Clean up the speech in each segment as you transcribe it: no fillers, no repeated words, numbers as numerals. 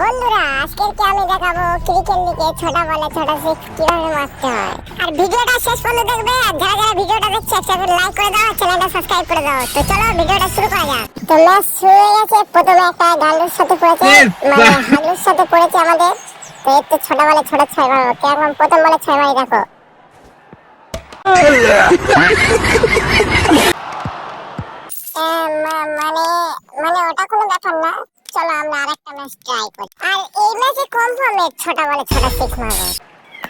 বন্ধুরা আজকের কি আমি দেখাবো ক্রিকেট লিগে ছোটা বলে ছোটা সিক্স কিভাবে মারতে হয়। আর ভিডিওটা শেষ পর্যন্ত দেখবে। আর যারা যারা ভিডিওটা দেখছে একটা করে লাইক করে দাও, চ্যানেলটা সাবস্ক্রাইব করে দাও। তো চলো ভিডিওটা শুরু করা যাক। তো ম্যাচ শুরু হয়ে গেছে। প্রথমে একটা গান্ডুর সাথে পড়েছে, মানে হাগলুর সাথে পড়েছে আমাদের। তো এর তো ছোটা বলে ছোটা ছয় মারবো। কেমন প্রথম বলে ছয় মারি দেখো। মানে ওটা কোনো ব্যাপার না। চলো আমরা আরেকটা ম্যাচ ট্রাই করি। আর এই ম্যাচে কনফার্ম ছোটা বলে ছোটা সিক্স মারবো।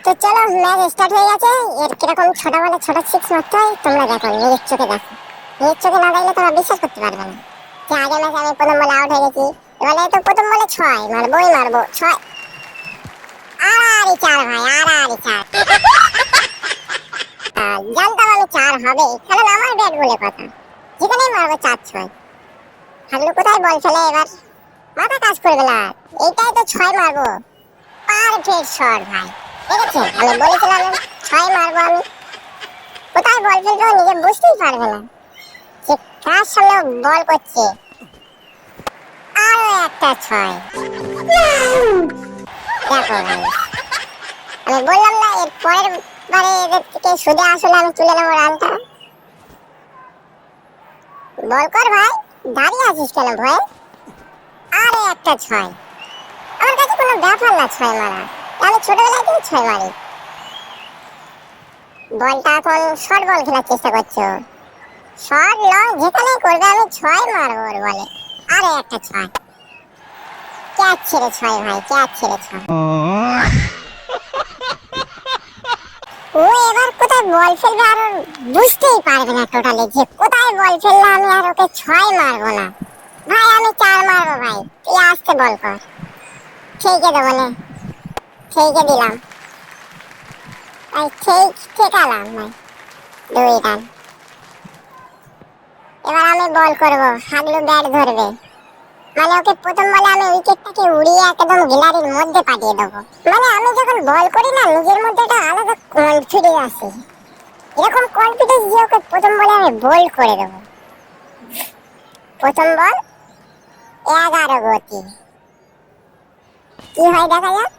তো চলো ম্যাচ স্টার্ট হয়ে গেছে। এর কিরকম ছোটা বলে ছোটা সিক্স মারতে হয় তোমরা দেখো, নিজের চোখে দেখো। নিজের চোখে না দেখলে তোমরা বিশ্বাস করতে পারবে না যে আগে ম্যাচে আমি প্রথম বলে আউট হয়ে গেছি। এবারে তো প্রথম বলে ছয় মারবো ছয়। আড়াআড়ি চার ভাই, আড়াআড়ি চার। জানতাম আমি চার হবে, কারণ আমার ব্যাট বলে কথা। যেখানেই মারবো চার ছয়। হাগলু কোথায় বল ফেলে এবার, মাথা কাজ করবে না। এইটাই তো ছয় মারবো, পারফেক্ট শট ভাই। দেখেছেন আমি বলেছিলাম ছয় মারবো আমি। কোথায় বল ফেলবো নিজে বুঝতেই পারবে না যে কার সামনে বল করছে। আরো একটা ছয়। দেখো ভাই আমি বললাম না এর পরের বারে এদের থেকে সুদে আসলে আমি তুলে নেবো রানটা। বল কর ভাই, দাঁড়িয়ে আছিস কেন ভয়? আরে একটা ছয়। আমার কাছে কোনো ব্যাপার না ছয় মারা, আমি ছোটবেলায় থেকে ছয় মারি। বলটা এখন শর্ট বল খেলার চেষ্টা করছো, শর্ট লং যেখানেই করবে আমি ছয় মারবো ওর বলে। আরে একটা ছয়। ক্যাচ ছেড়ে ছয় ভাই, ক্যাচ ছেড়ে ছয়। ও এবার কোথায় বল ফেলবে আর বুঝতেই পারবে না টোটালি যে কোথায় বল ফেললে আমি আর ওকে ছয় মারবো না। ভাই আমি চার মারবো ভাই, তুই আসতে বল কর। ঠিকই দেবো না, ঠিকই দিলাম ভাই, ঠিক ঠেকালাম ভাই। 2 রান। এবার আমি বল করবো, হাগলু ব্যাট ধরবে। মানে ওকে প্রথম বলে আমি উইকেটটাকে উড়িয়ে একদম গ্যালারির মধ্যে পাঠিয়ে দেবো। মানে আমি যখন বল করি না নিজের মধ্যে একটা আলাদা কনফিডেন্স আসে। এরকম কনফিডেন্স যে ওকে প্রথম বলে আমি বোল্ড করে দেবো। প্রথম বল 11 গতি। কি হয় দেখা যাক।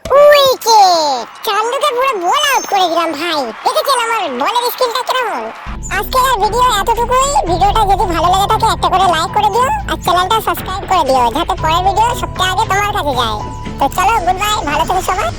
উইকেট! চান্দুকে পুরো বল আউট করে দিলাম ভাই। দেখেছেন আমার বলের স্কিলটা কেমন? আজকের ভিডিও এতটুকুই। ভিডিওটা যদি ভালো লেগে থাকে একটা করে লাইক করে দিও আর চ্যানেলটা সাবস্ক্রাইব করে দিও যাতে পরের ভিডিও সবচেয়ে আগে তোমার কাছে যায়। তো চলো গুড বাই, ভালো থেকো সবাই।